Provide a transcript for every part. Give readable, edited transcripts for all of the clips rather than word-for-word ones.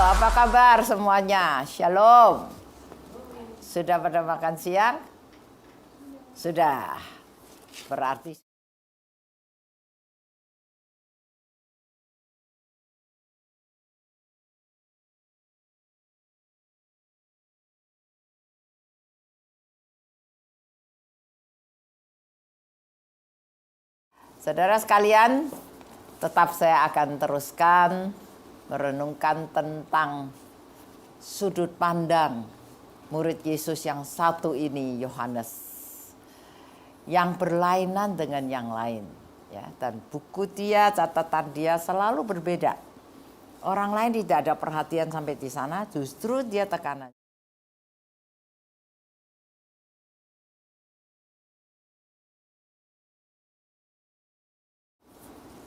apa kabar semuanya? Shalom. Sudah pada makan siang? Sudah. Berarti saudara sekalian, tetap saya akan teruskan merenungkan tentang sudut pandang murid Yesus yang satu ini, Yohanes, yang berlainan dengan yang lain, ya. Dan buku dia, catatan dia selalu berbeda. Orang lain tidak ada perhatian sampai di sana, justru dia tekanan.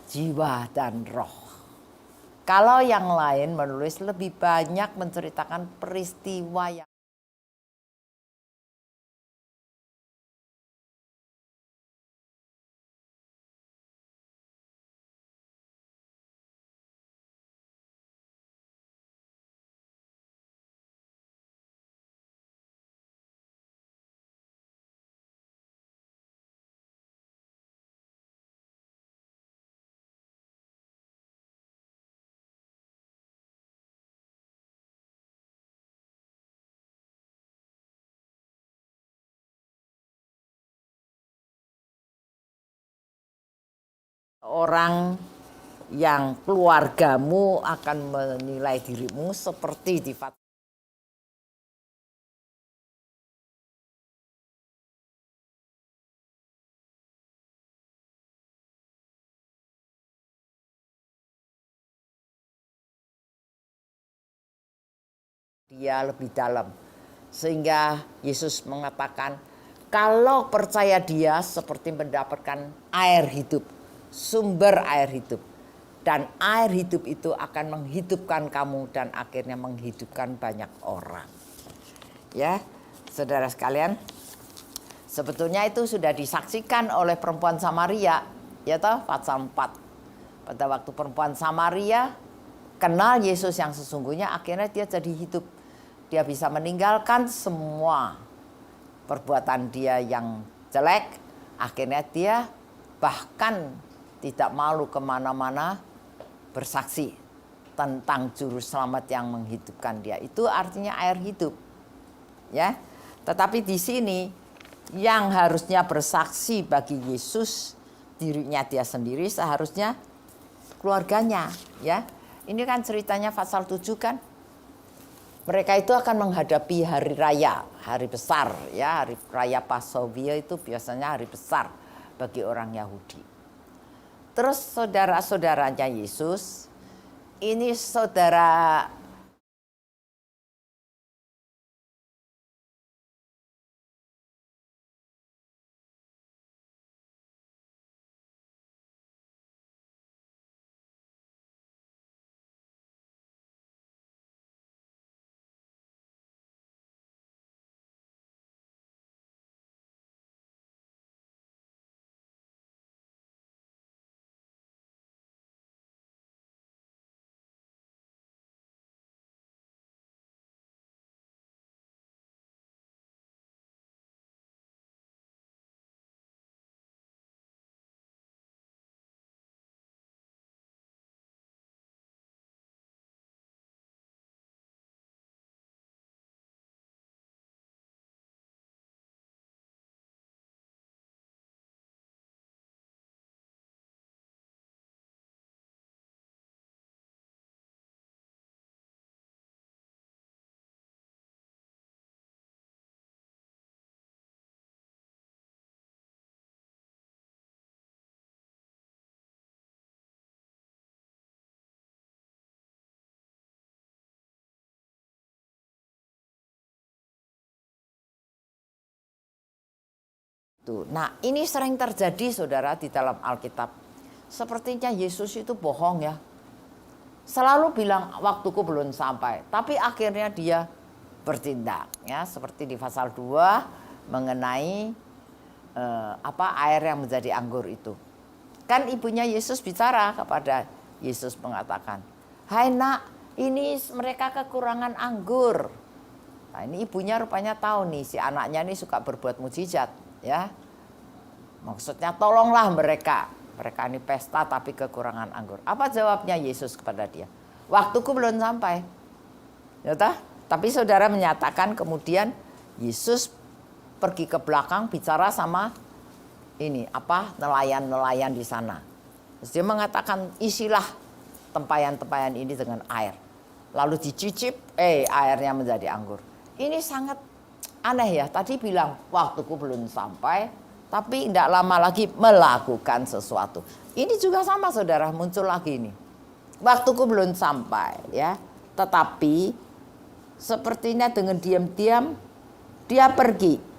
Jiwa dan roh. Kalau yang lain menulis lebih banyak menceritakan peristiwa yang orang yang keluargamu akan menilai dirimu seperti di dia lebih dalam. Sehingga Yesus mengatakan, kalau percaya dia seperti mendapatkan air hidup, sumber air hidup. Dan air hidup itu akan menghidupkan kamu dan akhirnya menghidupkan banyak orang. Ya, saudara sekalian, sebetulnya itu sudah disaksikan oleh perempuan Samaria, ya toh, pasal 4. Pada waktu perempuan Samaria kenal Yesus yang sesungguhnya, akhirnya dia jadi hidup. Dia bisa meninggalkan semua perbuatan dia yang jelek. Akhirnya dia bahkan tidak malu kemana-mana bersaksi tentang juru selamat yang menghidupkan dia. Itu artinya air hidup, ya. Tetapi di sini yang harusnya bersaksi bagi Yesus, dirinya dia sendiri, seharusnya keluarganya, ya. Ini kan ceritanya pasal 7 kan. Mereka itu akan menghadapi hari raya, hari besar, ya. Hari raya Pasovia itu biasanya hari besar bagi orang Yahudi. Terus saudara-saudaranya Yesus, ini saudara tuh. Nah, ini sering terjadi saudara di dalam Alkitab. Sepertinya Yesus itu bohong, ya. Selalu bilang waktuku belum sampai, tapi akhirnya dia bertindak, ya, seperti di pasal 2 mengenai air yang menjadi anggur itu. Kan ibunya Yesus bicara kepada Yesus mengatakan, "Hai nak, ini mereka kekurangan anggur. Nah, ini ibunya rupanya tahu nih, si anaknya ini suka berbuat mujizat, ya. Maksudnya tolonglah mereka. Mereka ini pesta tapi kekurangan anggur. Apa jawabnya Yesus kepada dia? Waktuku belum sampai. Ya toh? Tapi saudara menyatakan kemudian Yesus pergi ke belakang bicara sama nelayan-nelayan di sana. Terus dia mengatakan, isilah tempayan-tempayan ini dengan air. Lalu dicicip, airnya menjadi anggur. Ini sangat aneh ya. Tadi bilang waktuku belum sampai, tapi tidak lama lagi melakukan sesuatu. Ini juga sama saudara, muncul lagi ini. Waktuku belum sampai ya. Tetapi sepertinya dengan diam-diam dia pergi.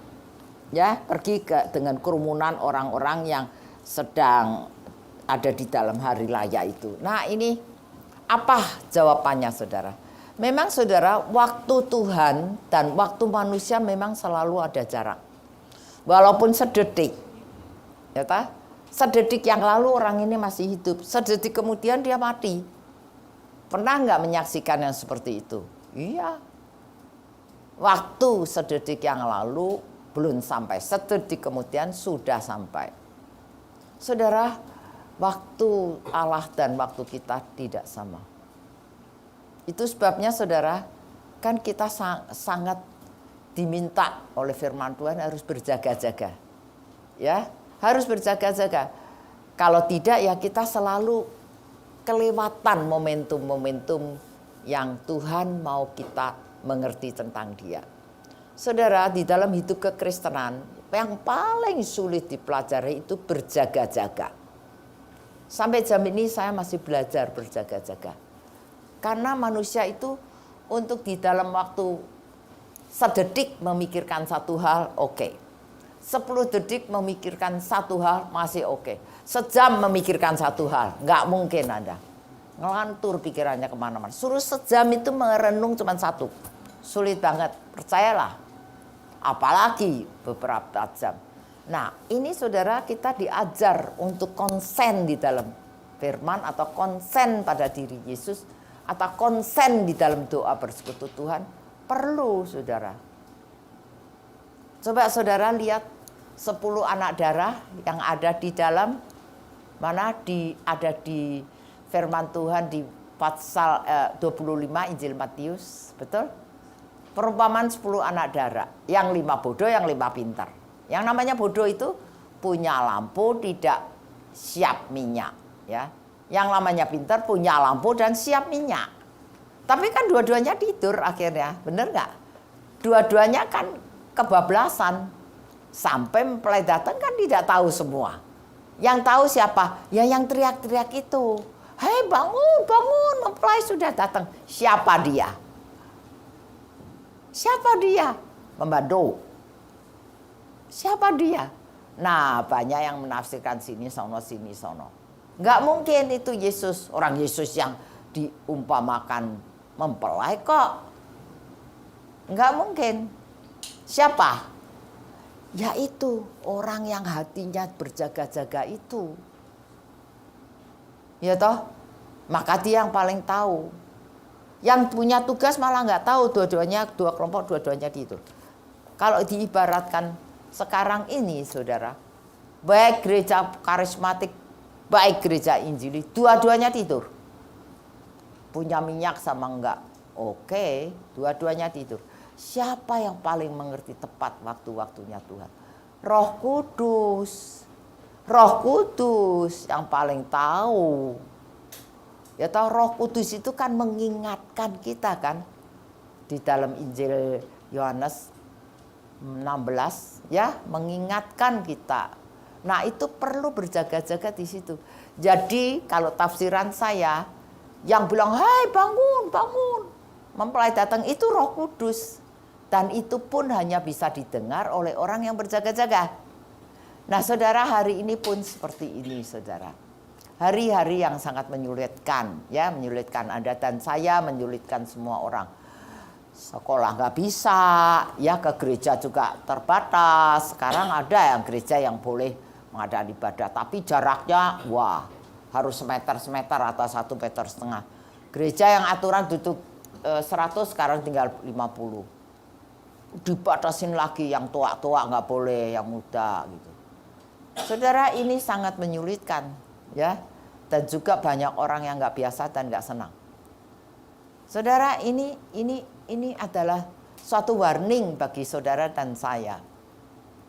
Ya, pergi dengan kerumunan orang-orang yang sedang ada di dalam hari raya itu. Nah, ini apa jawabannya saudara? Memang saudara, waktu Tuhan dan waktu manusia memang selalu ada jarak. Walaupun sedetik. Ya ta? Sedetik yang lalu orang ini masih hidup, sedetik kemudian dia mati. Pernah nggak menyaksikan yang seperti itu? Iya. Waktu sedetik yang lalu belum sampai, sedetik kemudian sudah sampai. Saudara, waktu Allah dan waktu kita tidak sama. Itu sebabnya saudara, kan kita sangat diminta oleh firman Tuhan harus berjaga-jaga. Ya, harus berjaga-jaga. Kalau tidak ya kita selalu kelewatan momentum-momentum yang Tuhan mau kita mengerti tentang Dia. Saudara, di dalam hidup kekristenan yang paling sulit dipelajari itu berjaga-jaga. Sampai jam ini saya masih belajar berjaga-jaga. Karena manusia itu untuk di dalam waktu sedetik memikirkan satu hal, oke. 10 detik memikirkan satu hal, masih oke. Sejam memikirkan satu hal, nggak mungkin Anda. Ngelantur pikirannya kemana-mana. Suruh sejam itu merenung cuma satu. Sulit banget, percayalah. Apalagi beberapa jam. Nah, ini saudara kita diajar untuk konsen di dalam firman atau konsen pada diri Yesus atau konsen di dalam doa bersekutu Tuhan. Perlu saudara. Coba saudara lihat 10 anak darah yang ada di dalam ada di firman Tuhan di pasal 25 Injil Matius, betul? Perumpamaan 10 anak darah, yang 5 bodoh, yang 5 pintar. Yang namanya bodoh itu punya lampu tidak siap minyak, ya. Yang namanya pintar punya lampu dan siap minyak. Tapi kan dua-duanya tidur akhirnya, bener nggak? Dua-duanya kan kebablasan. Sampai mempelai datang kan tidak tahu semua. Yang tahu siapa? Ya yang teriak-teriak itu. Hei bangun, bangun, mempelai sudah datang. Siapa dia? Siapa dia? Membantu. Siapa dia? Nah, banyak yang menafsirkan sini sono. Nggak mungkin itu Yesus, orang Yesus yang diumpamakan mempelai kok. Nggak mungkin. Siapa? Yaitu orang yang hatinya berjaga-jaga itu. Ya toh? Maka dia yang paling tahu. Yang punya tugas malah nggak tahu, dua kelompok dua-duanya tidur. Kalau diibaratkan sekarang ini saudara, baik gereja karismatik, baik gereja injili, dua-duanya tidur. Punya minyak sama enggak? Oke, dua-duanya tidur. Siapa yang paling mengerti tepat waktu-waktunya Tuhan? Roh Kudus. Roh Kudus yang paling tahu. Ya tahu Roh Kudus itu kan mengingatkan kita kan. Di dalam Injil Yohanes 16 ya, mengingatkan kita. Nah, itu perlu berjaga-jaga di situ. Jadi kalau tafsiran saya yang bilang, "Hai bangun, bangun." Mempelai datang itu Roh Kudus. Dan itu pun hanya bisa didengar oleh orang yang berjaga-jaga. Nah saudara, hari ini pun seperti ini saudara. Hari-hari yang sangat menyulitkan, ya, menyulitkan Anda dan saya, menyulitkan semua orang. Sekolah nggak bisa, ya, ke gereja juga terbatas. Sekarang ada yang gereja yang boleh mengadakan ibadah, tapi jaraknya, wah, harus semeter atau 1,5 meter. Gereja yang aturan duduk 100 sekarang tinggal 50. Dibatasin lagi yang tua-tua nggak boleh, yang muda gitu. Saudara, ini sangat menyulitkan ya. Dan juga banyak orang yang nggak biasa dan nggak senang. Saudara, ini adalah suatu warning bagi saudara dan saya.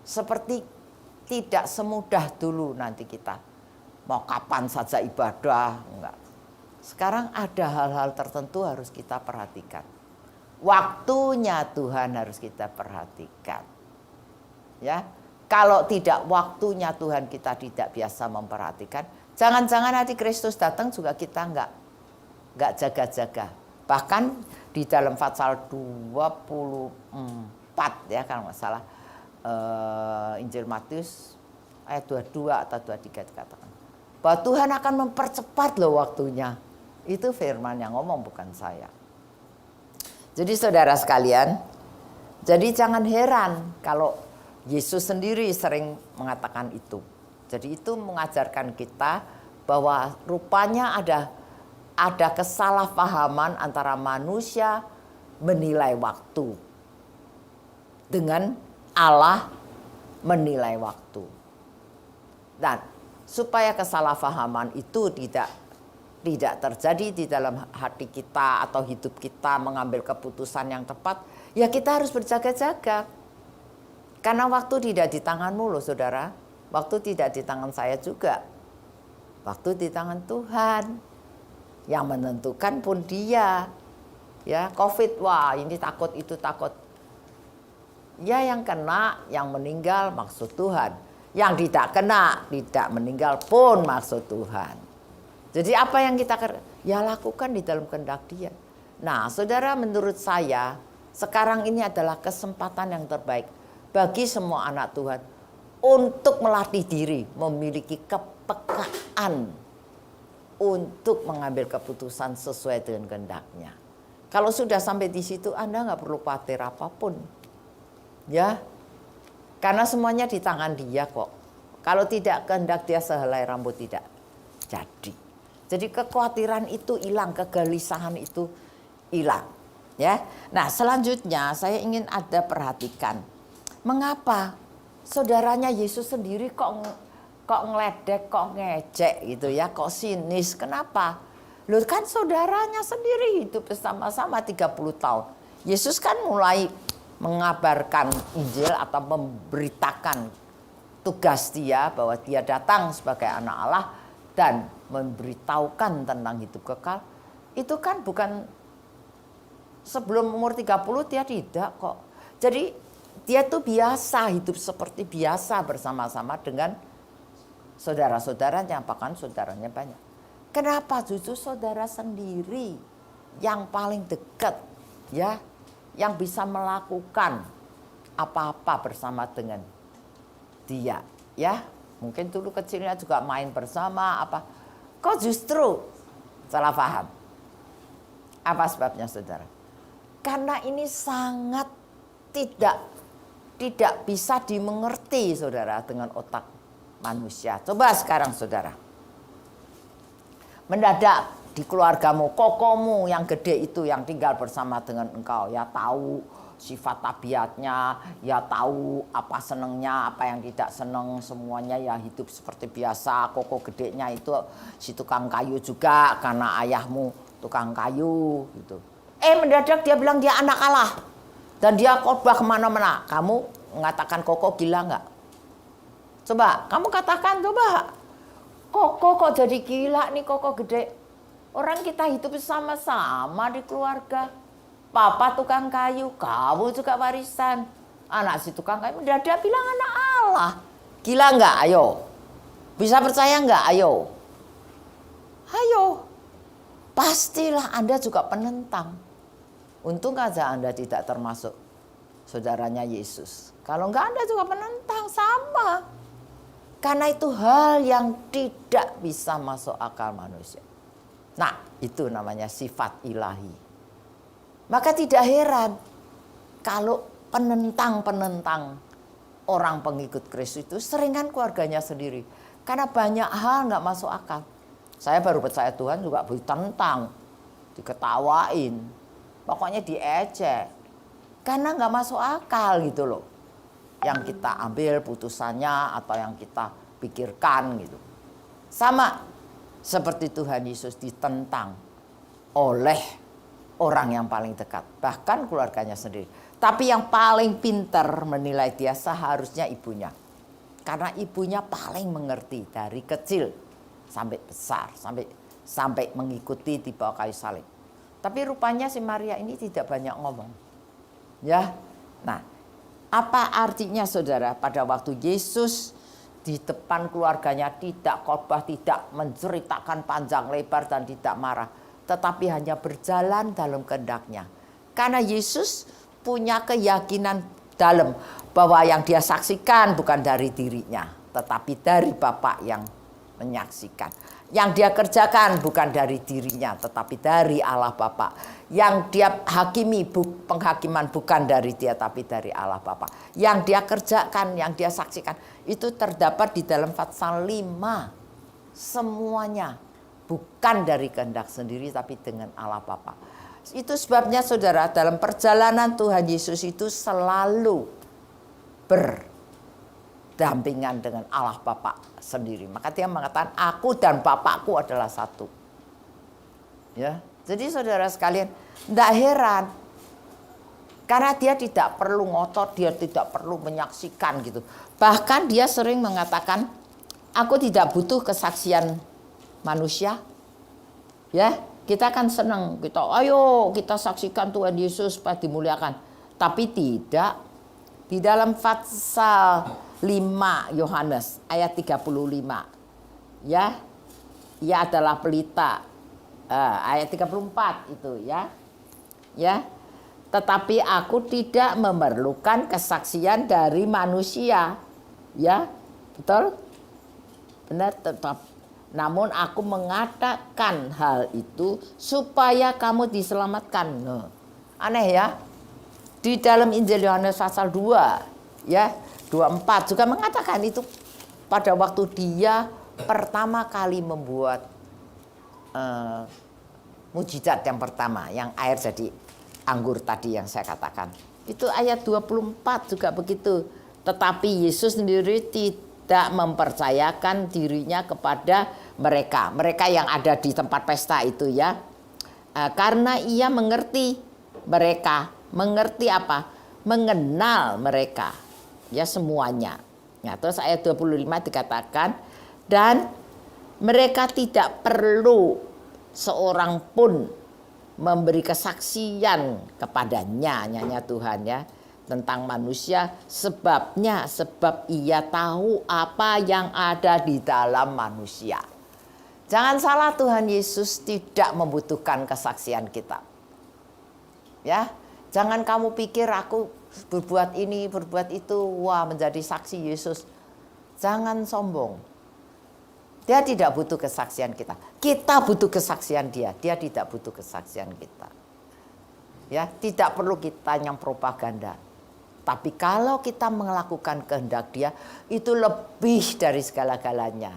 Seperti tidak semudah dulu nanti kita mau kapan saja ibadah, enggak. Sekarang ada hal-hal tertentu harus kita perhatikan. Waktunya Tuhan harus kita perhatikan. Ya. Kalau tidak waktunya Tuhan kita tidak biasa memperhatikan, jangan-jangan nanti Kristus datang juga kita enggak jaga-jaga. Bahkan di dalam pasal 24 ya kalau nggak salah, Injil Matius ayat 22 atau 23 dikatakan bahwa Tuhan akan mempercepat loh waktunya. Itu firman yang ngomong, bukan saya. Jadi saudara sekalian, jadi jangan heran kalau Yesus sendiri sering mengatakan itu. Jadi itu mengajarkan kita bahwa rupanya ada kesalahpahaman antara manusia menilai waktu dengan Allah menilai waktu. Dan supaya kesalahpahaman itu tidak terjadi di dalam hati kita atau hidup kita mengambil keputusan yang tepat, ya kita harus berjaga-jaga. Karena waktu tidak di tanganmu loh saudara. Waktu tidak di tangan saya juga. Waktu di tangan Tuhan. Yang menentukan pun Dia. Ya, Covid, wah ini takut, itu takut. Ya yang kena, yang meninggal maksud Tuhan. Yang tidak kena, tidak meninggal pun maksud Tuhan. Jadi apa yang kita ya lakukan di dalam kehendak Dia. Nah, saudara, menurut saya sekarang ini adalah kesempatan yang terbaik bagi semua anak Tuhan untuk melatih diri, memiliki kepekaan untuk mengambil keputusan sesuai dengan kehendak-Nya. Kalau sudah sampai di situ, Anda nggak perlu khawatir apapun, ya, karena semuanya di tangan Dia kok. Kalau tidak kehendak Dia, sehelai rambut tidak jadi. Jadi kekhawatiran itu hilang, kegelisahan itu hilang, ya. Nah, selanjutnya saya ingin Anda perhatikan, mengapa saudaranya Yesus sendiri kok ngeledek, kok ngejek gitu ya, kok sinis, kenapa? Loh kan saudaranya sendiri hidup bersama-sama 30 tahun. Yesus kan mulai mengabarkan Injil atau memberitakan tugas Dia bahwa Dia datang sebagai anak Allah dan memberitahukan tentang hidup kekal. Itu kan bukan sebelum umur 30, Dia tidak kok. Jadi Dia tuh biasa hidup seperti biasa bersama-sama dengan saudara-saudaranya, bahkan saudaranya banyak. Kenapa justru saudara sendiri yang paling dekat, ya, yang bisa melakukan apa-apa bersama dengan Dia, ya? Mungkin dulu kecilnya juga main bersama apa. Kok justru salah paham? Apa sebabnya saudara? Karena ini sangat tidak bisa dimengerti saudara dengan otak manusia. Coba sekarang saudara. Mendadak di keluargamu, kokomu yang gede itu yang tinggal bersama dengan engkau, ya tahu sifat tabiatnya, ya tahu apa senengnya, apa yang tidak seneng, semuanya ya hidup seperti biasa. Koko gedenya itu si tukang kayu juga karena ayahmu tukang kayu gitu. Mendadak dia bilang dia anak Allah dan dia khotbah kemana-mana. Kamu mengatakan Koko gila nggak? Coba kamu katakan, coba Koko kok jadi gila nih, Koko gede. Orang kita hidup sama-sama di keluarga. Papa tukang kayu, kamu juga warisan. Anak si tukang kayu, mendadak bilang anak Allah. Gila nggak? Ayo. Bisa percaya nggak? Ayo. Ayo. Pastilah Anda juga penentang. Untung aja Anda tidak termasuk saudaranya Yesus. Kalau nggak Anda juga penentang, sama. Karena itu hal yang tidak bisa masuk akal manusia. Nah, itu namanya sifat ilahi. Maka tidak heran kalau penentang-penentang orang pengikut Kristus itu seringan keluarganya sendiri. Karena banyak hal nggak masuk akal. Saya baru percaya Tuhan juga ditentang diketawain, pokoknya diejek. Karena nggak masuk akal gitu loh. Yang kita ambil putusannya atau yang kita pikirkan gitu. Sama seperti Tuhan Yesus ditentang oleh orang yang paling dekat, bahkan keluarganya sendiri. Tapi yang paling pintar menilai dia seharusnya ibunya. Karena ibunya paling mengerti dari kecil sampai besar, sampai mengikuti di bawah kayu salib. Tapi rupanya si Maria ini tidak banyak ngomong. Ya. Nah, apa artinya saudara pada waktu Yesus di depan keluarganya tidak khotbah, tidak menceritakan panjang lebar dan tidak marah, tetapi hanya berjalan dalam kehendaknya. Karena Yesus punya keyakinan dalam bahwa yang dia saksikan bukan dari dirinya, tetapi dari Bapa yang menyaksikan. Yang dia kerjakan bukan dari dirinya, tetapi dari Allah Bapa. Yang dia hakimi, penghakiman bukan dari dia, tapi dari Allah Bapa. Yang dia kerjakan, yang dia saksikan, itu terdapat di dalam Fatsal 5. Semuanya bukan dari kehendak sendiri, tapi dengan Allah Bapa. Itu sebabnya saudara, dalam perjalanan Tuhan Yesus itu selalu berdampingan dengan Allah Bapa sendiri. Maka dia mengatakan, aku dan Bapakku adalah satu. Ya, jadi saudara sekalian, tidak heran. Karena dia tidak perlu ngotot, dia tidak perlu menyaksikan gitu. Bahkan dia sering mengatakan, aku tidak butuh kesaksian manusia. Ya, kita kan senang, ayo kita saksikan Tuhan Yesus supaya dimuliakan. Tapi tidak. Di dalam Fatsal 5 Yohanes ayat 35. Ya. Ia adalah pelita. Ayat 34 itu ya. Ya. Tetapi aku tidak memerlukan kesaksian dari manusia. Ya. Betul? Benar, tetap. Namun aku mengatakan hal itu supaya kamu diselamatkan. Nah, aneh ya. Di dalam Injil Yohanes pasal 2 ya, 24 juga mengatakan itu pada waktu dia pertama kali membuat mujizat yang pertama, yang air jadi anggur tadi yang saya katakan. Itu ayat 24 juga begitu. Tetapi Yesus sendiri tidak mempercayakan dirinya kepada mereka yang ada di tempat pesta itu ya. Karena ia mengerti mereka. Mengerti apa? Mengenal mereka. Ya semuanya. Nah, terus ayat 25 dikatakan, dan mereka tidak perlu seorang pun memberi kesaksian kepadanya, nyanya Tuhan ya, tentang manusia, sebab ia tahu apa yang ada di dalam manusia. Jangan salah, Tuhan Yesus tidak membutuhkan kesaksian kita. Ya, jangan kamu pikir aku berbuat ini, berbuat itu, wah menjadi saksi Yesus. Jangan sombong. Dia tidak butuh kesaksian kita. Kita butuh kesaksian dia. Dia tidak butuh kesaksian kita. Ya, tidak perlu kita yang propaganda. Tapi kalau kita melakukan kehendak dia, itu lebih dari segala-galanya.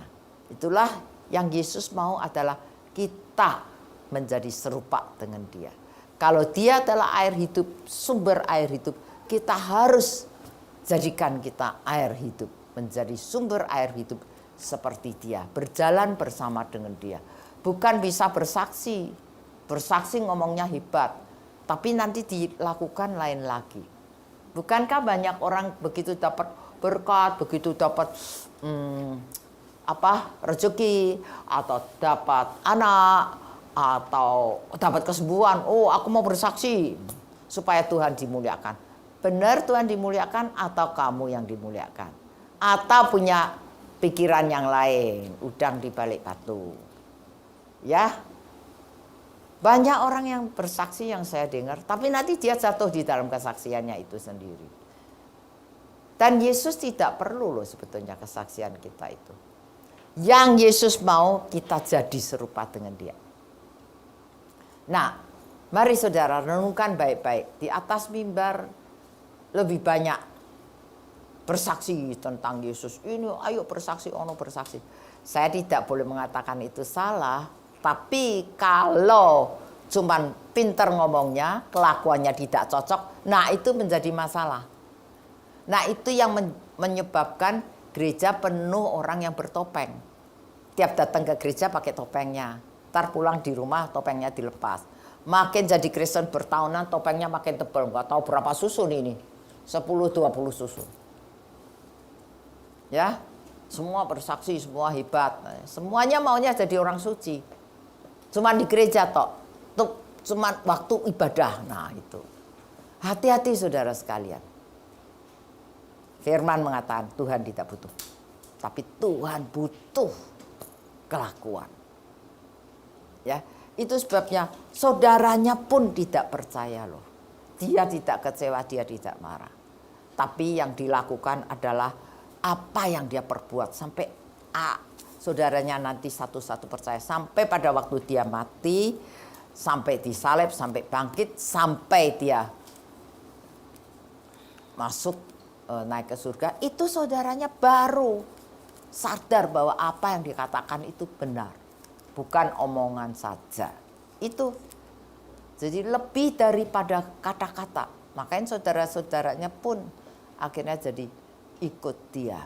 Itulah yang Yesus mau, adalah kita menjadi serupa dengan dia. Kalau dia adalah air hidup, sumber air hidup, kita harus jadikan kita air hidup, menjadi sumber air hidup seperti dia, berjalan bersama dengan dia. Bukan bisa bersaksi ngomongnya hebat, tapi nanti dilakukan lain lagi. Bukankah banyak orang begitu dapat berkat, begitu dapat rezeki, atau dapat anak, atau dapat kesembuhan, oh aku mau bersaksi supaya Tuhan dimuliakan. Benar Tuhan dimuliakan atau kamu yang dimuliakan? Atau punya pikiran yang lain, udang di balik batu. Ya. Banyak orang yang bersaksi yang saya dengar, tapi nanti dia jatuh di dalam kesaksiannya itu sendiri. Dan Yesus tidak perlu loh sebetulnya kesaksian kita itu. Yang Yesus mau kita jadi serupa dengan dia. Nah, mari saudara renungkan baik-baik. Di atas mimbar lebih banyak bersaksi tentang Yesus. Ini ayo bersaksi, ono bersaksi. Saya tidak boleh mengatakan itu salah. Tapi kalau cuman pinter ngomongnya, kelakuannya tidak cocok, nah itu menjadi masalah. Nah itu yang menyebabkan gereja penuh orang yang bertopeng. Tiap datang ke gereja pakai topengnya, ntar pulang di rumah topengnya dilepas. Makin jadi Kristen bertahunan topengnya makin tebal, nggak tahu berapa susun ini, 10-20 susun. Ya, semua bersaksi, semua hebat, semuanya maunya jadi orang suci. Cuman di gereja cuman waktu ibadah, nah itu. Hati-hati saudara sekalian. Firman mengatakan Tuhan tidak butuh, tapi Tuhan butuh kelakuan. Ya, itu sebabnya saudaranya pun tidak percaya loh. Dia tidak kecewa, dia tidak marah. Tapi yang dilakukan adalah apa yang dia perbuat sampai saudaranya nanti satu-satu percaya. Sampai pada waktu dia mati, sampai disalib, sampai bangkit, sampai dia masuk naik ke surga, itu saudaranya baru sadar bahwa apa yang dikatakan itu benar, bukan omongan saja. Itu jadi lebih daripada kata-kata. Makanya saudara-saudaranya pun akhirnya jadi ikut dia.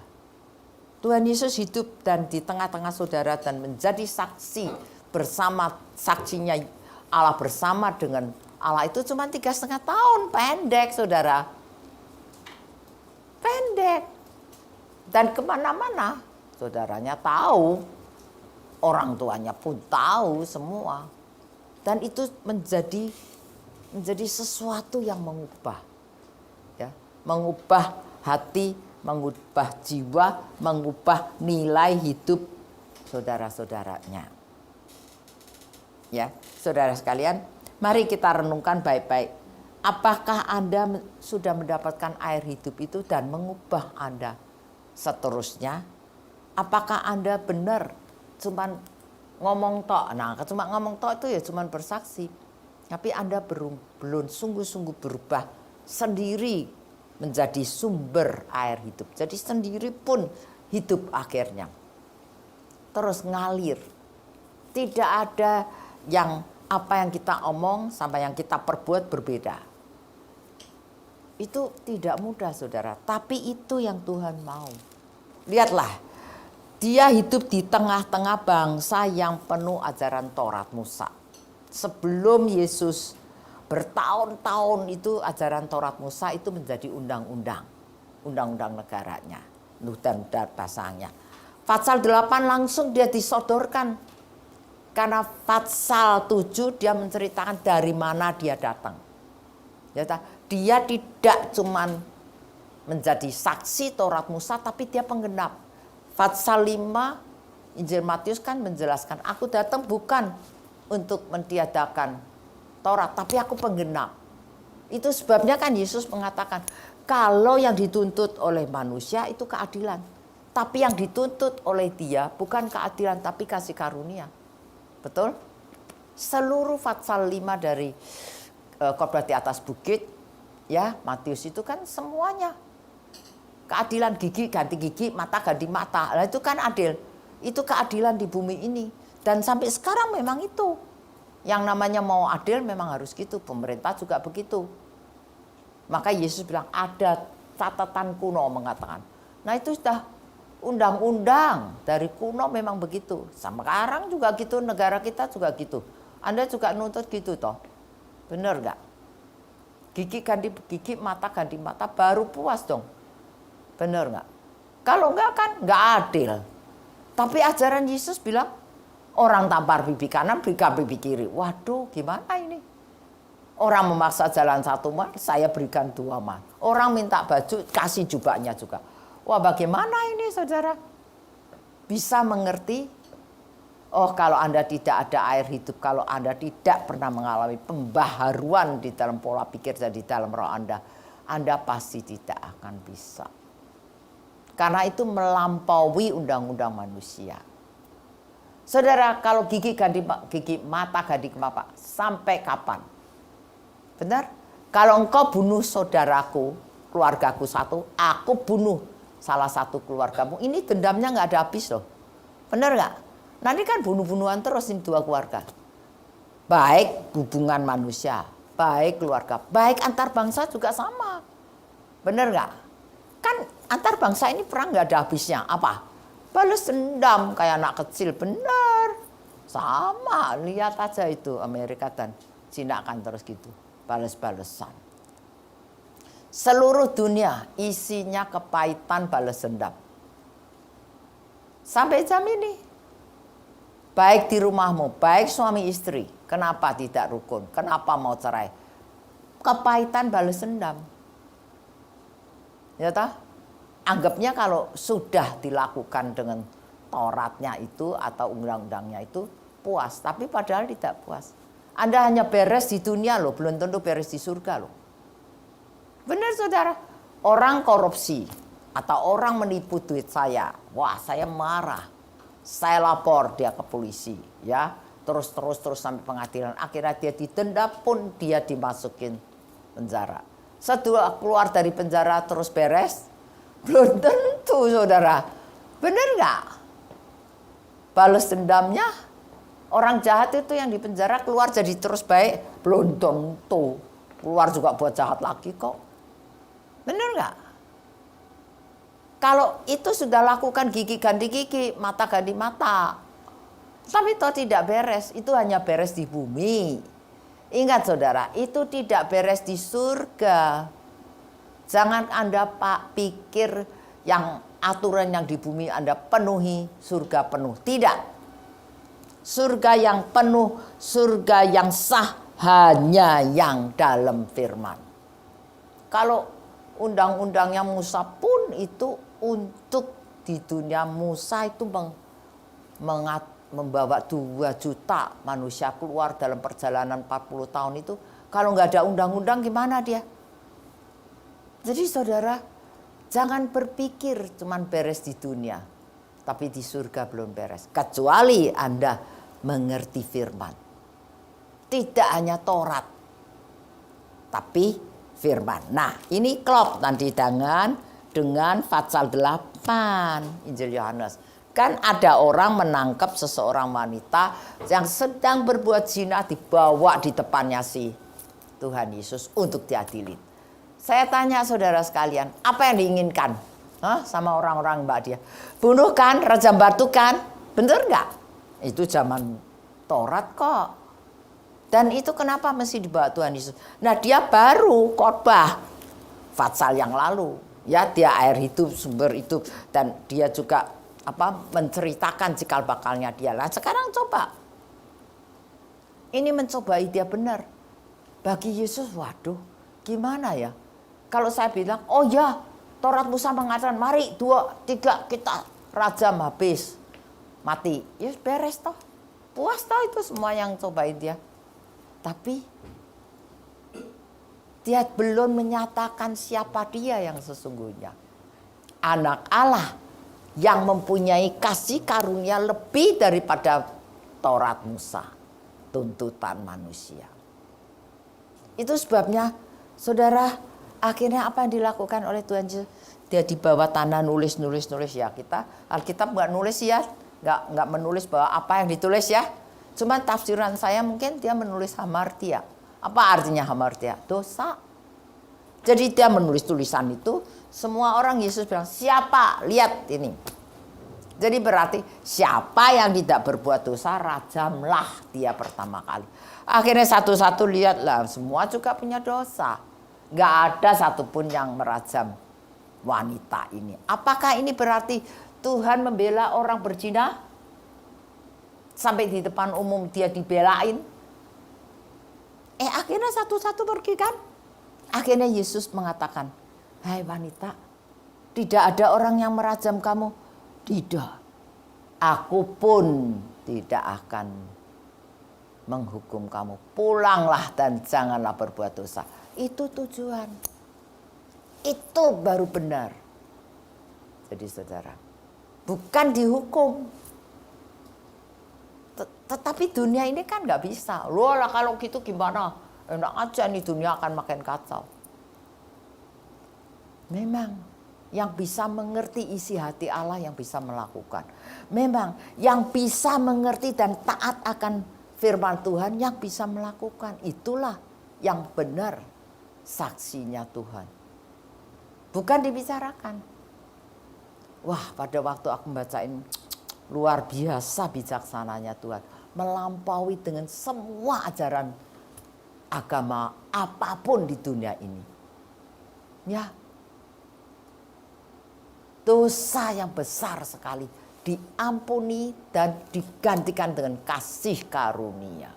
Tuhan Yesus hidup dan di tengah-tengah saudara dan menjadi saksi bersama, saksinya Allah bersama dengan Allah itu cuma 3,5 tahun, pendek saudara. Pendek. Dan kemana-mana saudaranya tahu, orang tuanya pun tahu semua. Dan itu menjadi sesuatu yang mengubah, ya, mengubah hati, mengubah jiwa, mengubah nilai hidup saudara-saudaranya. Ya, saudara sekalian, mari kita renungkan baik-baik. Apakah Anda sudah mendapatkan air hidup itu dan mengubah Anda seterusnya? Apakah Anda benar cuman ngomong tok? Nah, cuma ngomong tok itu ya cuman bersaksi. Tapi Anda belum sungguh-sungguh berubah sendiri menjadi sumber air hidup. Jadi sendiri pun hidup akhirnya. Terus ngalir. Tidak ada yang apa yang kita omong sama yang kita perbuat berbeda. Itu tidak mudah saudara, tapi itu yang Tuhan mau. Lihatlah, dia hidup di tengah-tengah bangsa yang penuh ajaran Taurat Musa. Sebelum Yesus bertahun-tahun itu ajaran Taurat Musa itu menjadi undang-undang negaranya, Nuh dan pasangannya. Pasal 8 langsung dia disodorkan. Karena pasal 7 dia menceritakan dari mana dia datang. Dia tidak cuman menjadi saksi Taurat Musa, tapi dia penggenap. Pasal 5 Injil Matius kan menjelaskan, aku datang bukan untuk mentiadakan Taurat, tapi aku penggenap. Itu sebabnya kan Yesus mengatakan, kalau yang dituntut oleh manusia itu keadilan. Tapi yang dituntut oleh dia bukan keadilan, tapi kasih karunia. Betul? Seluruh pasal 5 dari khotbah di atas bukit, ya Matius itu kan semuanya. Keadilan gigi ganti gigi, mata ganti mata. Nah, itu kan adil. Itu keadilan di bumi ini. Dan sampai sekarang memang itu. Yang namanya mau adil memang harus gitu. Pemerintah juga begitu. Maka Yesus bilang ada catatan kuno mengatakan. Nah itu sudah undang-undang dari kuno memang begitu. Sekarang juga gitu, negara kita juga gitu. Anda juga nuntut gitu toh. Benar gak? Gigi ganti gigi, mata ganti mata, baru puas dong. Benar gak? Kalau enggak kan enggak adil. Tapi ajaran Yesus bilang, orang tampar pipi kanan, berikan pipi kiri. Waduh, gimana ini? Orang memaksa jalan 1 mil, saya berikan 2 mil. Orang minta baju, kasih jubahnya juga. Wah, bagaimana ini saudara? Bisa mengerti? Oh, kalau Anda tidak ada air hidup, kalau Anda tidak pernah mengalami pembaharuan di dalam pola pikir dan di dalam roh Anda pasti tidak akan bisa. Karena itu melampaui undang-undang manusia. Saudara, kalau gigi ganti gigi, mata ganti mata, sampai kapan? Benar? Kalau engkau bunuh saudaraku, keluargaku satu, aku bunuh salah satu keluargamu, ini dendamnya nggak ada habis loh. Benar nggak? Nanti kan bunuh-bunuhan terus ini 2 keluarga. Baik hubungan manusia, baik keluarga, baik antar bangsa juga sama. Bener nggak? Kan antar bangsa ini perang nggak ada habisnya. Apa? Balas dendam kayak anak kecil, bener. Sama, lihat aja itu Amerika dan Cina kan terus gitu, balas-balesan. Seluruh dunia isinya kepahitan balas dendam. Sampai jam ini. Baik di rumahmu, baik suami istri. Kenapa tidak rukun? Kenapa mau cerai? Kepahitan balas dendam. Ya toh? Anggapnya kalau sudah dilakukan dengan Tauratnya itu atau undang-undangnya itu puas. Tapi padahal tidak puas. Anda hanya beres di dunia loh, belum tentu beres di surga loh. Benar saudara? Orang korupsi atau orang menipu duit saya. Wah, saya marah. Saya lapor dia ke polisi, ya. Terus sampai pengadilan. Akhirnya dia didenda pun dia dimasukin penjara. Setelah keluar dari penjara terus beres? Belum tentu saudara. Benar nggak? Balas dendamnya orang jahat itu yang di penjara keluar jadi terus baik? Belum tentu. Keluar juga buat jahat lagi kok. Benar nggak? Kalau itu sudah lakukan gigi ganti gigi, mata ganti mata. Tapi toh tidak beres, itu hanya beres di bumi. Ingat saudara, itu tidak beres di surga. Jangan Anda pikir yang aturan yang di bumi Anda penuhi, surga penuh. Tidak. Surga yang penuh, surga yang sah hanya yang dalam firman. Kalau undang-undangnya Musa pun itu untuk di dunia Musa itu membawa 2 juta manusia keluar dalam perjalanan 40 tahun itu. Kalau nggak ada undang-undang gimana dia? Jadi saudara, jangan berpikir cuman beres di dunia. Tapi di surga belum beres. Kecuali Anda mengerti firman. Tidak hanya Taurat. Tapi firman. Nah ini klop nanti dengan pasal 8 Injil Yohanes. Kan ada orang menangkap seseorang wanita yang sedang berbuat zina dibawa di depannya si Tuhan Yesus untuk diadili. Saya tanya saudara sekalian, apa yang diinginkan sama orang-orang mbak dia? Bunuh kan, rajam batu kan? Bener nggak? Itu zaman Taurat kok. Dan itu kenapa mesti dibawa Tuhan Yesus? Nah dia baru khotbah pasal yang lalu. Ya dia air hidup, sumber hidup. Dan dia juga menceritakan cikal bakalnya dia. Nah sekarang coba. Ini mencobai dia benar. Bagi Yesus, waduh gimana ya. Kalau saya bilang, oh ya Taurat Musa mengatakan mari 2, 3 kita rajam habis. Mati. Ya beres toh. Puas toh itu semua yang cobain dia. Tapi dia belum menyatakan siapa dia yang sesungguhnya. Anak Allah yang mempunyai kasih karunia lebih daripada Taurat Musa, tuntutan manusia. Itu sebabnya, saudara, akhirnya apa yang dilakukan oleh Tuhan Yesus? Dia di bawah tanah nulis ya. Kita Alkitab nggak nulis ya, nggak menulis bahwa apa yang ditulis ya. Cuma tafsiran saya mungkin dia menulis hamartia. Apa artinya hamartia? Dosa. Jadi dia menulis tulisan itu, semua orang Yesus bilang, siapa? Lihat ini. Jadi berarti siapa yang tidak berbuat dosa, rajamlah dia pertama kali. Akhirnya satu-satu lihatlah, semua juga punya dosa. Gak ada satupun yang merajam wanita ini. Apakah ini berarti Tuhan membela orang berzina? Sampai di depan umum dia dibelain. Akhirnya satu-satu pergi kan? Akhirnya Yesus mengatakan, hai wanita, tidak ada orang yang merajam kamu. Tidak, aku pun tidak akan menghukum kamu. Pulanglah dan janganlah berbuat dosa. Itu tujuan. Itu baru benar. Jadi saudara, bukan dihukum. Tetapi dunia ini kan gak bisa. Loh lah kalau gitu gimana? Enak aja nih dunia akan makin kacau. Memang yang bisa mengerti isi hati Allah yang bisa melakukan. Memang yang bisa mengerti dan taat akan firman Tuhan yang bisa melakukan. Itulah yang benar saksinya Tuhan. Bukan dibicarakan. Wah, pada waktu aku membacain, luar biasa bijaksananya Tuhan. Melampaui dengan semua ajaran agama apapun di dunia ini. Ya, dosa yang besar sekali diampuni dan digantikan dengan kasih karunia.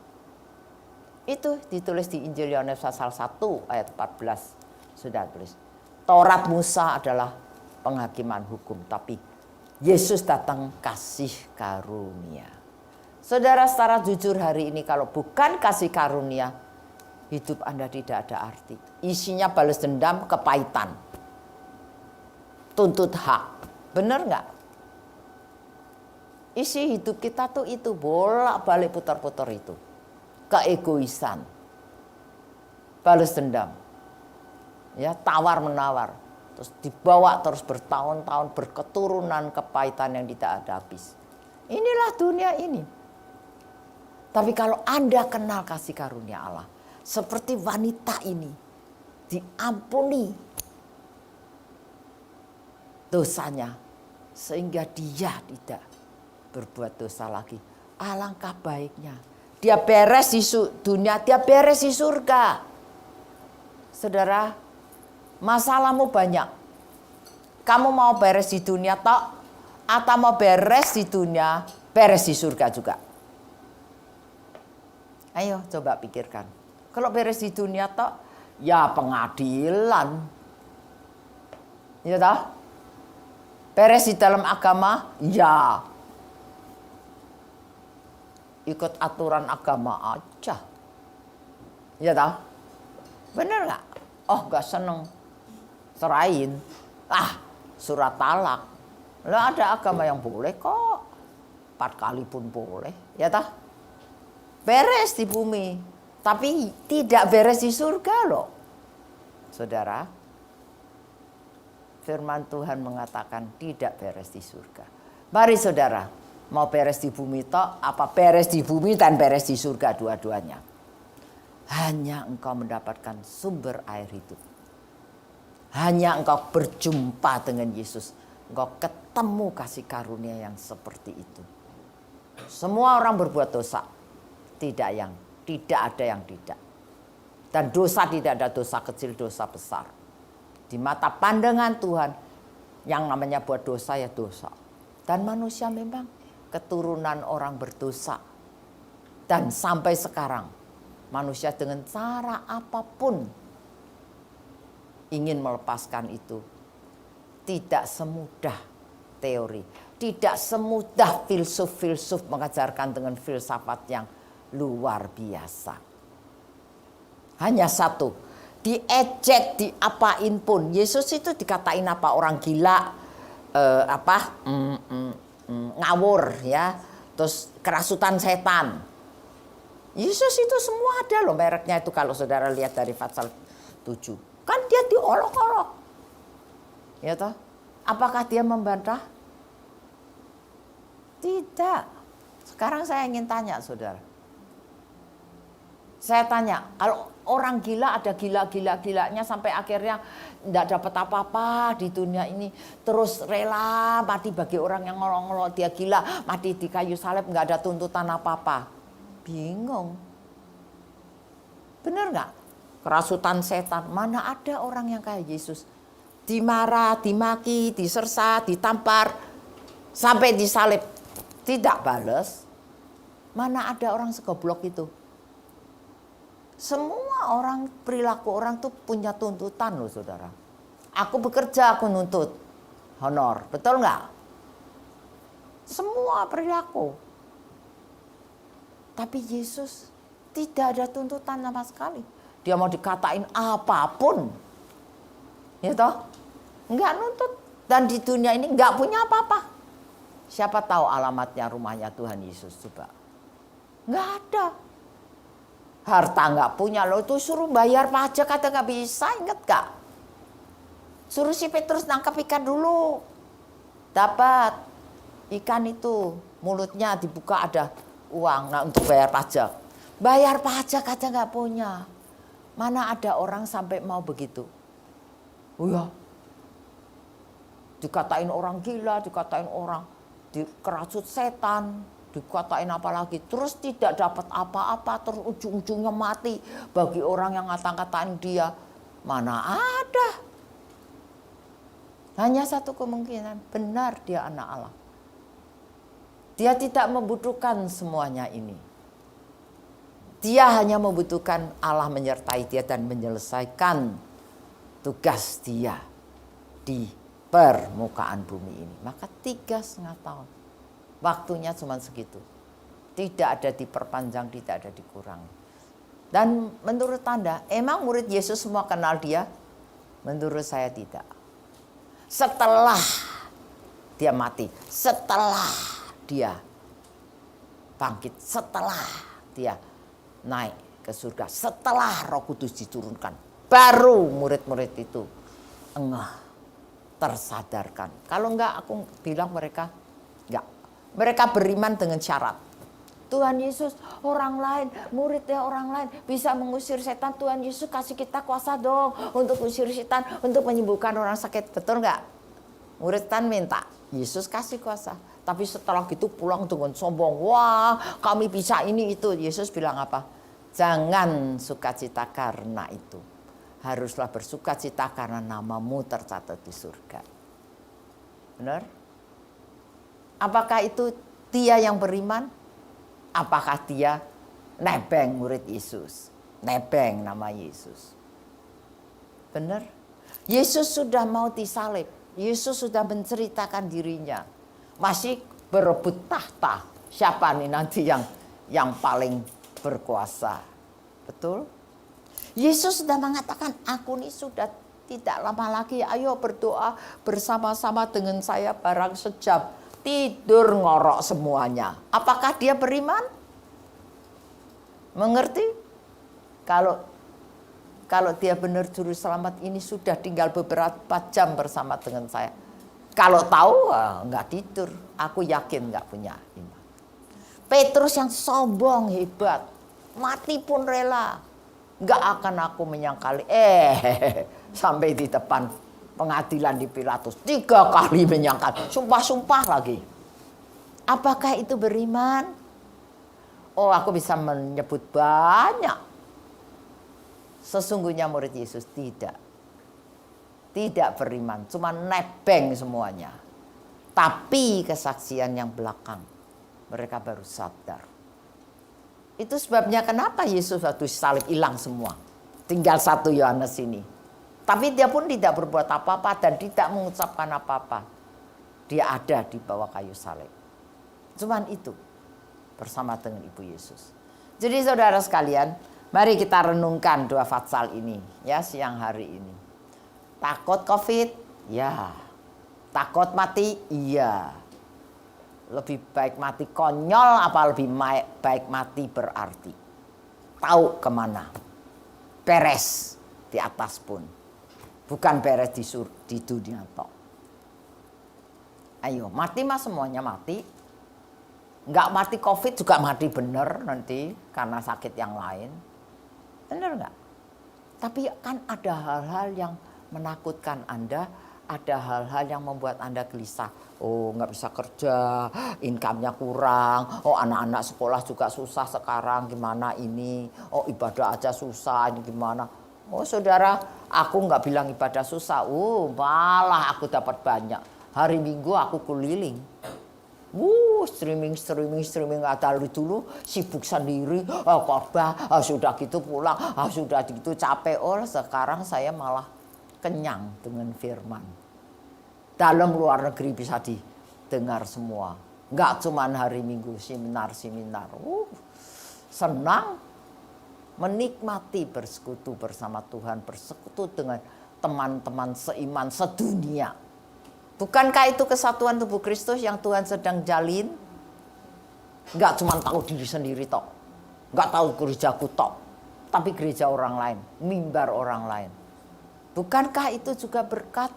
Itu ditulis di Injil Yohanes pasal 1 ayat 14. Sudah tulis. Taurat Musa adalah penghakiman hukum, tapi Yesus datang kasih karunia. Saudara, secara jujur hari ini kalau bukan kasih karunia, hidup Anda tidak ada arti. Isinya balas dendam, kepahitan. Tuntut hak. Benar nggak? Isi hidup kita tuh itu, bolak-balik putar-putar itu. Keegoisan. Balas dendam. Ya, tawar-menawar. Terus dibawa terus bertahun-tahun, berketurunan kepahitan yang tidak ada habis. Inilah dunia ini. Tapi kalau Anda kenal kasih karunia Allah, seperti wanita ini, diampuni dosanya sehingga dia tidak berbuat dosa lagi. Alangkah baiknya. Dia beres di dunia, dia beres di surga. Saudara, masalahmu banyak. Kamu mau beres di dunia tok atau mau beres di dunia, beres di surga juga? Ayo coba pikirkan. Kalau beres di dunia tok, ya pengadilan. Ya toh? Beres di dalam agama, ya ikut aturan agama aja. Ya toh? Bener nggak? Oh, nggak seneng, serahin. Surat talak. Lah ada agama yang boleh kok, 4 kali pun boleh. Ya toh? Beres di bumi, tapi tidak beres di surga loh. Saudara, firman Tuhan mengatakan tidak beres di surga. Mari saudara, mau beres di bumi toh, apa beres di bumi dan beres di surga, dua-duanya. Hanya engkau mendapatkan sumber air hidup. Hanya engkau berjumpa dengan Yesus, engkau ketemu kasih karunia yang seperti itu. Semua orang berbuat dosa. Tidak ada yang tidak. Dan dosa tidak ada dosa kecil, dosa besar. Di mata pandangan Tuhan, yang namanya buat dosa ya dosa. Dan manusia memang keturunan orang berdosa. Dan sampai sekarang, manusia dengan cara apapun ingin melepaskan itu. Tidak semudah teori. Tidak semudah filsuf-filsuf mengajarkan dengan filsafat yang luar biasa. Hanya satu, diejek, diapain pun. Yesus itu dikatain apa? Orang gila, ngawur, ya, terus kerasutan setan. Yesus itu semua ada loh mereknya itu kalau saudara lihat dari pasal 7. Kan dia diolok-olok. Ya toh? Apakah dia membantah? Tidak. Sekarang saya ingin tanya saudara. Saya tanya, kalau orang gila ada gila-gilanya sampai akhirnya tidak dapat apa-apa di dunia ini. Terus rela mati bagi orang yang ngolok-ngolok dia gila. Mati di kayu salib nggak ada tuntutan apa-apa. Bingung. Benar nggak? Kerasutan setan. Mana ada orang yang kayak Yesus. Dimarah, dimaki, disersa, ditampar. Sampai disalib. Tidak balas. Mana ada orang segoblok itu. Semua orang, perilaku orang tuh punya tuntutan loh saudara. Aku bekerja, aku nuntut honor. Betul nggak? Semua perilaku. Tapi Yesus tidak ada tuntutan sama sekali. Dia mau dikatain apapun. Ya toh? Nggak nuntut. Dan di dunia ini nggak punya apa-apa. Siapa tahu alamatnya rumahnya Tuhan Yesus coba. Nggak ada. Harta nggak punya loh, itu suruh bayar pajak kata nggak bisa, inget gak? Suruh si Petrus nangkap ikan dulu, dapat ikan itu mulutnya dibuka ada uang untuk bayar pajak. Bayar pajak aja nggak punya. Mana ada orang sampai mau begitu? Oh ya, dikatain orang gila, dikatain orang dikerasut setan, dikatain apa lagi. Terus tidak dapat apa-apa, terus ujung-ujungnya mati. Bagi orang yang ngata-ngatain dia, mana ada? Hanya satu kemungkinan, benar dia anak Allah. Dia tidak membutuhkan semuanya ini. Dia hanya membutuhkan Allah menyertai dia dan menyelesaikan tugas dia di permukaan bumi ini. Maka 3,5 tahun. Waktunya cuma segitu. Tidak ada diperpanjang, tidak ada dikurangi. Dan menurut Anda, emang murid Yesus semua kenal dia? Menurut saya tidak. Setelah dia mati, setelah dia bangkit, setelah dia naik ke surga, setelah Roh Kudus diturunkan, baru murid-murid itu engah, tersadarkan. Kalau enggak, aku bilang mereka enggak. Mereka beriman dengan syarat. Tuhan Yesus, orang lain, muridnya orang lain bisa mengusir setan. Tuhan Yesus kasih kita kuasa dong untuk mengusir setan, untuk menyembuhkan orang sakit. Betul enggak? Murid kan minta, Yesus kasih kuasa. Tapi setelah gitu pulang dengan sombong. Wah, kami bisa ini itu. Yesus bilang apa? Jangan sukacita karena itu. Haruslah bersukacita karena namamu tercatat di surga. Benar? Apakah itu dia yang beriman? Apakah dia nebeng murid Yesus? Nebeng nama Yesus. Benar? Yesus sudah mau disalib. Yesus sudah menceritakan dirinya. Masih berebut tahta. Siapa nih nanti yang paling berkuasa? Betul? Yesus sudah mengatakan, aku ini sudah tidak lama lagi. Ayo berdoa bersama-sama dengan saya barang sejam. Tidur ngorok semuanya. Apakah dia beriman? Mengerti? Kalau dia benar juru selamat ini sudah tinggal beberapa jam bersama dengan saya. Kalau tahu nggak tidur. Aku yakin nggak punya iman. Petrus yang sombong hebat, mati pun rela. Nggak akan aku menyangkali. Sampai di depan pengadilan di Pilatus 3 kali menyangkal, sumpah-sumpah lagi. Apakah itu beriman? Oh, aku bisa menyebut banyak. Sesungguhnya murid Yesus tidak beriman, cuma nebeng semuanya. Tapi kesaksian yang belakang, mereka baru sadar. Itu sebabnya kenapa Yesus waktu salib hilang semua. Tinggal 1 Yohanes ini. Tapi dia pun tidak berbuat apa-apa dan tidak mengucapkan apa-apa. Dia ada di bawah kayu salib. Cuman itu bersama dengan Ibu Yesus. Jadi saudara sekalian, mari kita renungkan 2 Fatsal ini ya siang hari ini. Takut COVID? Ya. Takut mati? Iya. Lebih baik mati konyol apa lebih baik mati berarti? Tahu kemana? Beres di atas pun. Bukan beres di dunia tok. Ayo, mati mah semuanya mati. Enggak mati COVID juga mati bener nanti karena sakit yang lain. Bener enggak? Tapi kan ada hal-hal yang menakutkan Anda, ada hal-hal yang membuat Anda gelisah. Oh, nggak bisa kerja, income-nya kurang. Oh, anak-anak sekolah juga susah sekarang, gimana ini? Oh, ibadah aja susah, ini gimana? Oh, saudara, aku nggak bilang ibadah susah. Malah aku dapat banyak. Hari Minggu aku keliling. Streaming ada dulu sibuk sendiri, khotbah, sudah gitu pulang, sudah gitu capek. Sekarang saya malah kenyang dengan firman. Dalam luar negeri bisa didengar semua. Enggak cuman hari Minggu seminar. Senang menikmati bersekutu bersama Tuhan, bersekutu dengan teman-teman seiman sedunia. Bukankah itu kesatuan tubuh Kristus yang Tuhan sedang jalin? Enggak cuma tahu diri sendiri tok. Enggak tahu gerejaku tok. Tapi gereja orang lain, mimbar orang lain. Bukankah itu juga berkat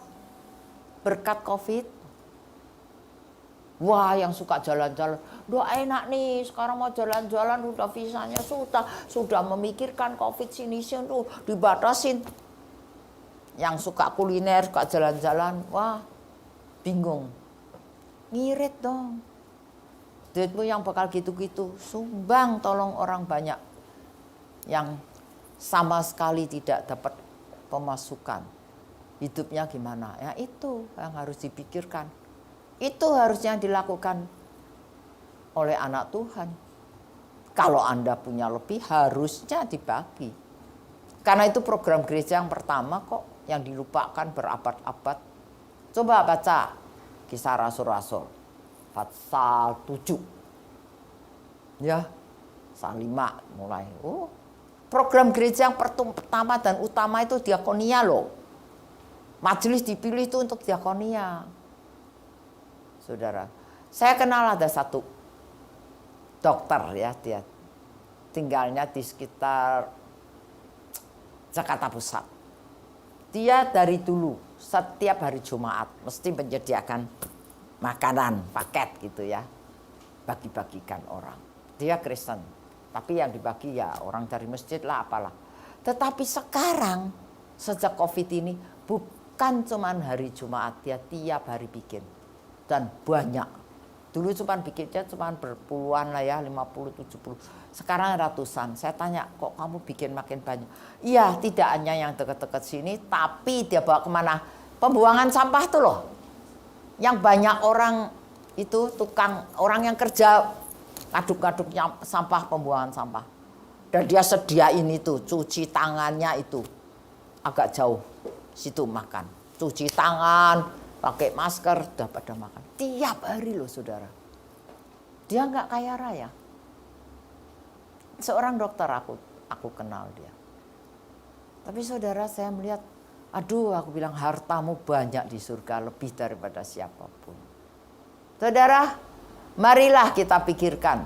COVID? Wah, yang suka jalan-jalan, udah enak nih, sekarang mau jalan-jalan, udah visanya sudah memikirkan COVID sini tuh dibatasin. Yang suka kuliner, suka jalan-jalan, wah bingung. Ngirit dong. Duitmu yang bakal gitu-gitu, sumbang tolong orang banyak yang sama sekali tidak dapat pemasukan. Hidupnya gimana? Ya itu yang harus dipikirkan. Itu harusnya dilakukan oleh anak Tuhan. Kalau Anda punya lebih harusnya dibagi. Karena itu program gereja yang pertama kok yang dilupakan berabad-abad. Coba baca Kisah Rasul-Rasul pasal 7. Ya, pasal 5 mulai. Oh, program gereja yang pertama dan utama itu diakonia loh. Majelis dipilih itu untuk diakonia. Saudara, saya kenal ada satu dokter ya, dia tinggalnya di sekitar Jakarta Pusat. Dia dari dulu setiap hari Jumat mesti menyediakan makanan paket gitu ya, bagi-bagikan orang. Dia Kristen, tapi yang dibagi ya orang dari masjid lah apalah. Tetapi sekarang sejak COVID ini bukan cuman hari Jumat, dia tiap hari bikin. Dan banyak. Dulu bikinnya cuma berpuluhan lah ya, 50, 70. Sekarang ratusan. Saya tanya, kok kamu bikin makin banyak? Iya, tidak hanya yang dekat-dekat sini, tapi dia bawa kemana? Pembuangan sampah tuh loh. Yang banyak orang itu tukang, orang yang kerja aduk-aduk sampah, pembuangan sampah. Dan dia sediain itu, cuci tangannya itu agak jauh. Situ makan. Cuci tangan, pakai masker, udah pada makan. Tiap hari loh saudara. Dia nggak kaya raya. Seorang dokter aku kenal dia. Tapi saudara saya melihat, aduh aku bilang hartamu banyak di surga lebih daripada siapapun. Saudara, marilah kita pikirkan.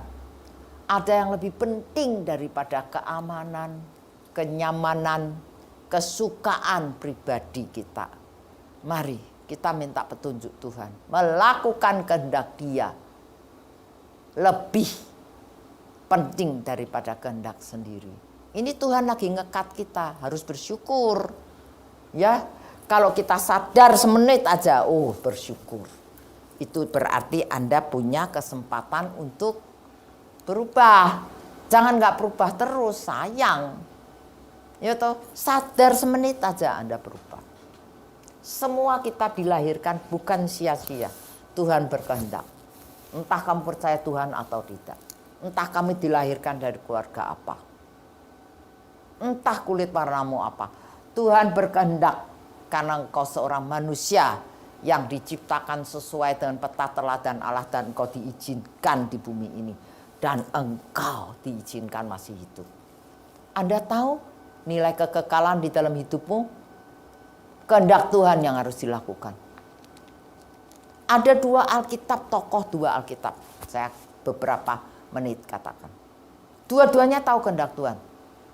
Ada yang lebih penting daripada keamanan, kenyamanan, kesukaan pribadi kita. Mari kita minta petunjuk Tuhan. Melakukan kehendak Dia. Lebih penting daripada kehendak sendiri. Ini Tuhan lagi ngekat kita. Harus bersyukur. Ya, kalau kita sadar semenit aja. Oh bersyukur. Itu berarti Anda punya kesempatan untuk berubah. Jangan gak berubah terus. Sayang. Ya toh, sadar semenit aja Anda berubah. Semua kita dilahirkan bukan sia-sia. Tuhan berkehendak. Entah kamu percaya Tuhan atau tidak. Entah kamu dilahirkan dari keluarga apa. Entah kulit warnamu apa. Tuhan berkehendak karena engkau seorang manusia yang diciptakan sesuai dengan peta teladan Allah dan engkau diizinkan di bumi ini. Dan engkau diizinkan masih hidup. Anda tahu nilai kekekalan di dalam hidupmu? Kehendak Tuhan yang harus dilakukan. Ada dua Alkitab, tokoh dua Alkitab. Saya beberapa menit katakan. Dua-duanya tahu kehendak Tuhan.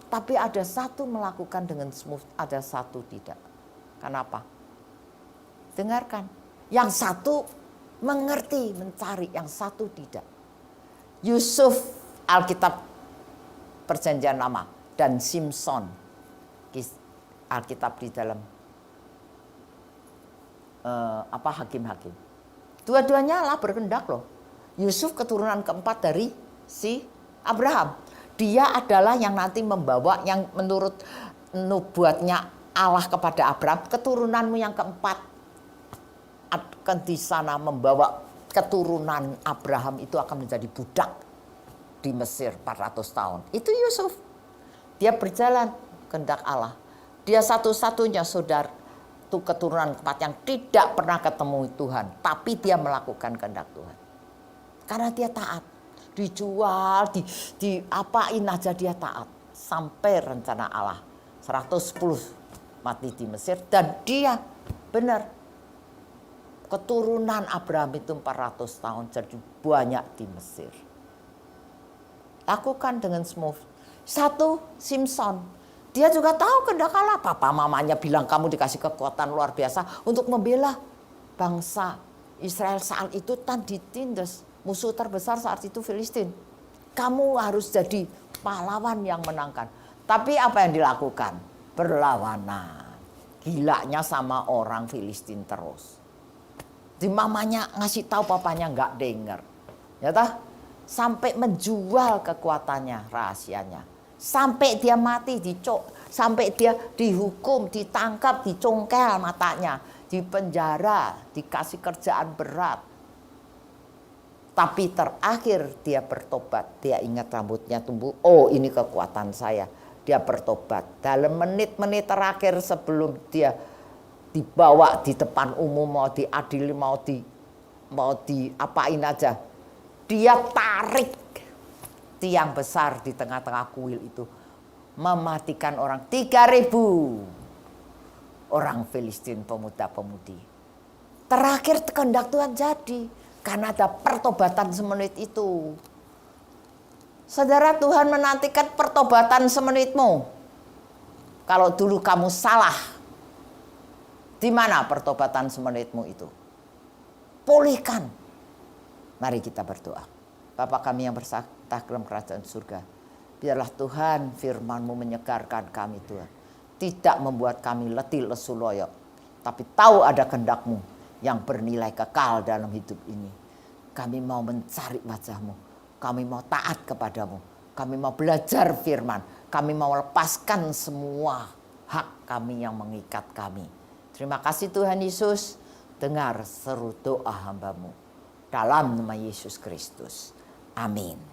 Tapi ada satu melakukan dengan smooth, ada satu tidak. Kenapa? Dengarkan. Yang satu mengerti, mencari. Yang satu tidak. Yusuf, Alkitab Perjanjian Lama. Dan Simson, Alkitab di dalam Hakim-Hakim. Dua-duanya Allah berkehendak loh. Yusuf keturunan keempat dari si Abraham. Dia adalah yang nanti membawa, yang menurut nubuatnya Allah kepada Abraham, keturunanmu yang keempat akan di sana membawa keturunan Abraham itu akan menjadi budak di Mesir 400 tahun. Itu Yusuf. Dia berjalan kehendak Allah. Dia satu-satunya saudara keturunan keempat yang tidak pernah ketemu Tuhan, tapi dia melakukan kehendak Tuhan. Karena dia taat, dijual, diapain aja dia taat sampai rencana Allah 110 mati di Mesir dan dia benar keturunan Abraham itu 400 tahun jadi banyak di Mesir. Lakukan dengan smooth. Satu, Simson. Dia juga tahu kehendak Allah. Papa mamanya bilang kamu dikasih kekuatan luar biasa untuk membela bangsa Israel saat itu tan ditindas. Musuh terbesar saat itu Filistin. Kamu harus jadi pahlawan yang menangkan. Tapi apa yang dilakukan? Berlawanan. Gilanya sama orang Filistin terus. Di mamanya ngasih tahu papanya nggak denger. Ya toh? Sampai menjual kekuatannya, rahasianya. Sampai dia mati, sampai dia dihukum, ditangkap, dicongkel matanya, dipenjara, dikasih kerjaan berat. Tapi terakhir dia bertobat, dia ingat rambutnya tumbuh, oh ini kekuatan saya. Dia bertobat. Dalam menit-menit terakhir sebelum dia dibawa di depan umum, mau diadili, mau diapain aja. Dia tarik tiang besar di tengah-tengah kuil itu. Mematikan orang 3.000 orang Filistin pemuda-pemudi. Terakhir kehendak Tuhan jadi. Karena ada pertobatan semenit itu. Saudara, Tuhan menantikan pertobatan semenitmu. Kalau dulu kamu salah, di mana pertobatan semenitmu itu? Pulihkan. Mari kita berdoa. Bapa kami yang bersakta dalam kerajaan surga. Biarlah Tuhan firman-Mu menyegarkan kami Tuhan. Tidak membuat kami letih lesu loyok. Tapi tahu ada kehendak-Mu yang bernilai kekal dalam hidup ini. Kami mau mencari wajah-Mu. Kami mau taat kepadamu. Kami mau belajar firman. Kami mau lepaskan semua hak kami yang mengikat kami. Terima kasih Tuhan Yesus. Dengar seru doa hamba-Mu. Dalam nama Yesus Kristus. Amin.